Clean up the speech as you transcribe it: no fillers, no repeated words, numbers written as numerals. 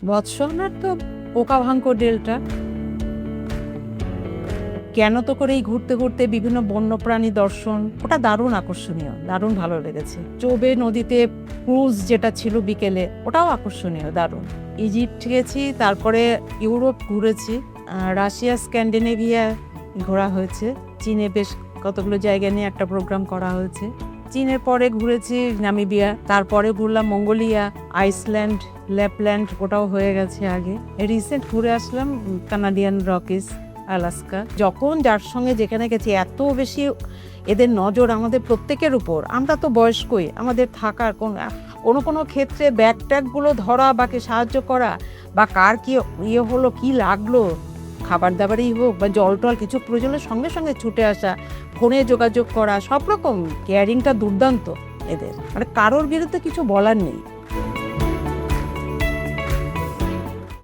বৎসনার তো পোকাভাঙ্কর ডেল্টা। কেন তো করেই ঘুরতে ঘুরতে বিভিন্ন বন্যপ্রাণী দর্শন, ওটা দারুণ আকর্ষণীয়, দারুণ ভালো লেগেছে। চোবে নদীতে ক্রুজ যেটা ছিল বিকেলে, ওটাও আকর্ষণীয়, দারুণ। ইজিপ্ট গেছি, তারপরে ইউরোপ ঘুরেছি, রাশিয়া, স্ক্যান্ডিনেভিয়া ঘোরা হয়েছে, চীনে বেশ কতগুলো জায়গা নিয়ে একটা প্রোগ্রাম করা হয়েছে। চীনের পরে ঘুরেছি নামিবিয়া, তারপরে ঘুরলাম মঙ্গোলিয়া, আইসল্যান্ড, ল্যাপল্যান্ড, ওটাও হয়ে গেছে আগে। রিসেন্ট ঘুরে আসলাম কানাডিয়ান রকিস, আলাস্কা। যখন যার সঙ্গে যেখানে গেছি এত বেশি এদের নজর আমাদের প্রত্যেকের উপর। আমরা তো বয়স্কই, আমাদের থাকার কোনো ক্ষেত্রে ব্যাগ ট্যাগগুলো ধরা বা সাহায্য করা, বা কার কি ইয়ে হলো, কি লাগলো, খাবার দাবারই হোক বা জল টল কিছু প্রয়োজনের সঙ্গে সঙ্গে ছুটে আসা, ফোনে যোগাযোগ করা, সব রকম কেয়ারিংটা দুর্দান্ত এদের। মানে কারোর বিরুদ্ধে কিছু বলার নেই।